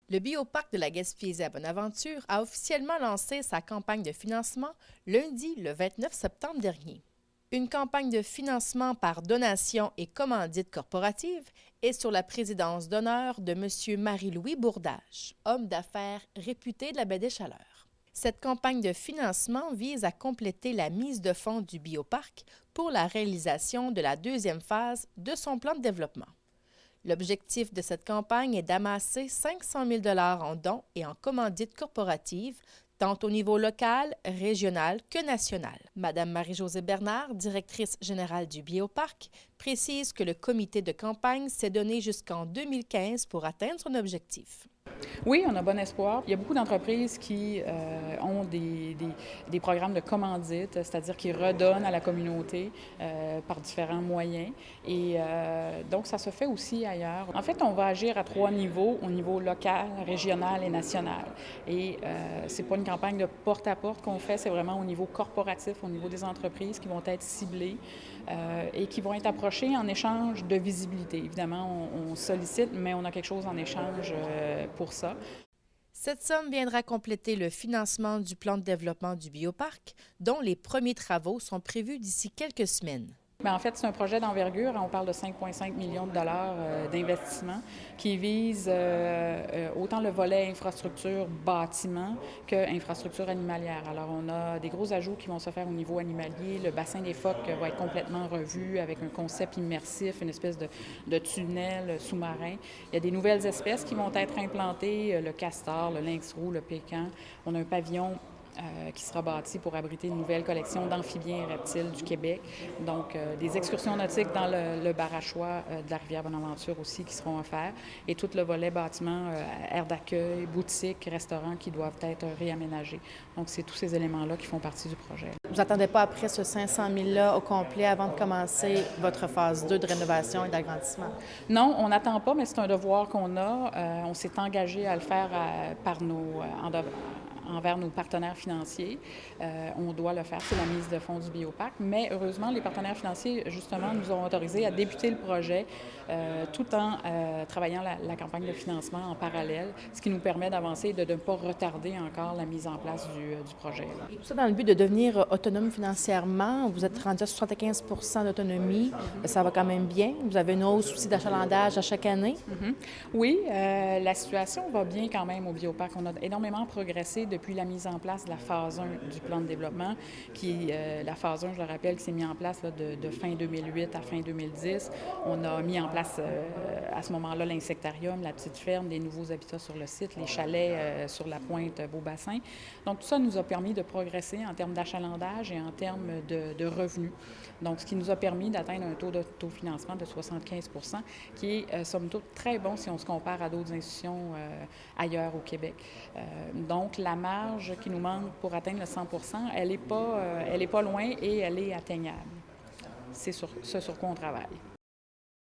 Le Bioparc de la Gaspésie à Bonaventure a officiellement lancé sa campagne de financement lundi, le 29 septembre dernier. Une campagne de financement par donation et commandite corporative est sur la présidence d'honneur de M. Marie-Louis Bourdage, homme d'affaires réputé de la baie des Chaleurs. Cette campagne de financement vise à compléter la mise de fonds du Bioparc pour la réalisation de la deuxième phase de son plan de développement. L'objectif de cette campagne est d'amasser 500 000 en dons et en commandites corporatives, tant au niveau local, régional que national. Madame Marie-Josée Bernard, directrice générale du Bioparc, précise que le comité de campagne s'est donné jusqu'en 2015 pour atteindre son objectif. Oui, on a bon espoir. Il y a beaucoup d'entreprises qui ont des programmes de commandite, c'est-à-dire qui redonnent à la communauté par différents moyens. Et donc, ça se fait aussi ailleurs. En fait, on va agir à 3 niveaux, au niveau local, régional et national. Et c'est pas une campagne de porte-à-porte qu'on fait, c'est vraiment au niveau corporatif, au niveau des entreprises qui vont être ciblées et qui vont être approchées en échange de visibilité. Évidemment, on sollicite, mais on a quelque chose en échange pour ça. Cette somme viendra compléter le financement du plan de développement du Bioparc, dont les premiers travaux sont prévus d'ici quelques semaines. Bien, en fait, c'est un projet d'envergure. On parle de 5,5 millions de dollars d'investissement qui vise autant le volet infrastructure bâtiment que infrastructure animalière. Alors, on a des gros ajouts qui vont se faire au niveau animalier. Le bassin des phoques va être complètement revu avec un concept immersif, une espèce de tunnel sous-marin. Il y a des nouvelles espèces qui vont être implantées, le castor, le lynx roux, le pécan. On a un pavillon qui sera bâti pour abriter une nouvelle collection d'amphibiens et reptiles du Québec. Donc, des excursions nautiques dans le Barachois de la rivière Bonaventure aussi qui seront offerts. Et tout le volet bâtiment, aire d'accueil, boutique, restaurant qui doivent être réaménagés. Donc, c'est tous ces éléments-là qui font partie du projet. Vous n'attendez pas après ce 500 000-là au complet avant de commencer votre phase 2 de rénovation et d'agrandissement? Non, on n'attend pas, mais c'est un devoir qu'on a. On s'est engagé à le faire envers nos partenaires financiers. On doit le faire, c'est la mise de fonds du Bioparc. Mais heureusement, les partenaires financiers, justement, nous ont autorisé à débuter le projet tout en travaillant la campagne de financement en parallèle, ce qui nous permet d'avancer et de ne pas retarder encore la mise en place du projet. Et tout ça dans le but de devenir autonome financièrement. Vous êtes rendu à 75 d'autonomie. Ça va quand même bien. Vous avez une hausse aussi d'achalandage à chaque année. Oui, la situation va bien quand même au Bioparc. On a énormément progressé depuis la mise en place de la phase 1 du plan de développement, la phase 1, je le rappelle, qui s'est mise en place là, de fin 2008 à fin 2010. On a mis en place à ce moment-là l'insectarium, la petite ferme, des nouveaux habitats sur le site, les chalets sur la pointe Beaubassin. Donc tout ça nous a permis de progresser en termes d'achalandage et en termes de revenus. Donc ce qui nous a permis d'atteindre un taux d'autofinancement de 75 qui est somme toute très bon si on se compare à d'autres institutions ailleurs au Québec. Donc la marge qui nous manque pour atteindre le 100 elle est pas loin et elle est atteignable. C'est ce sur quoi on travaille.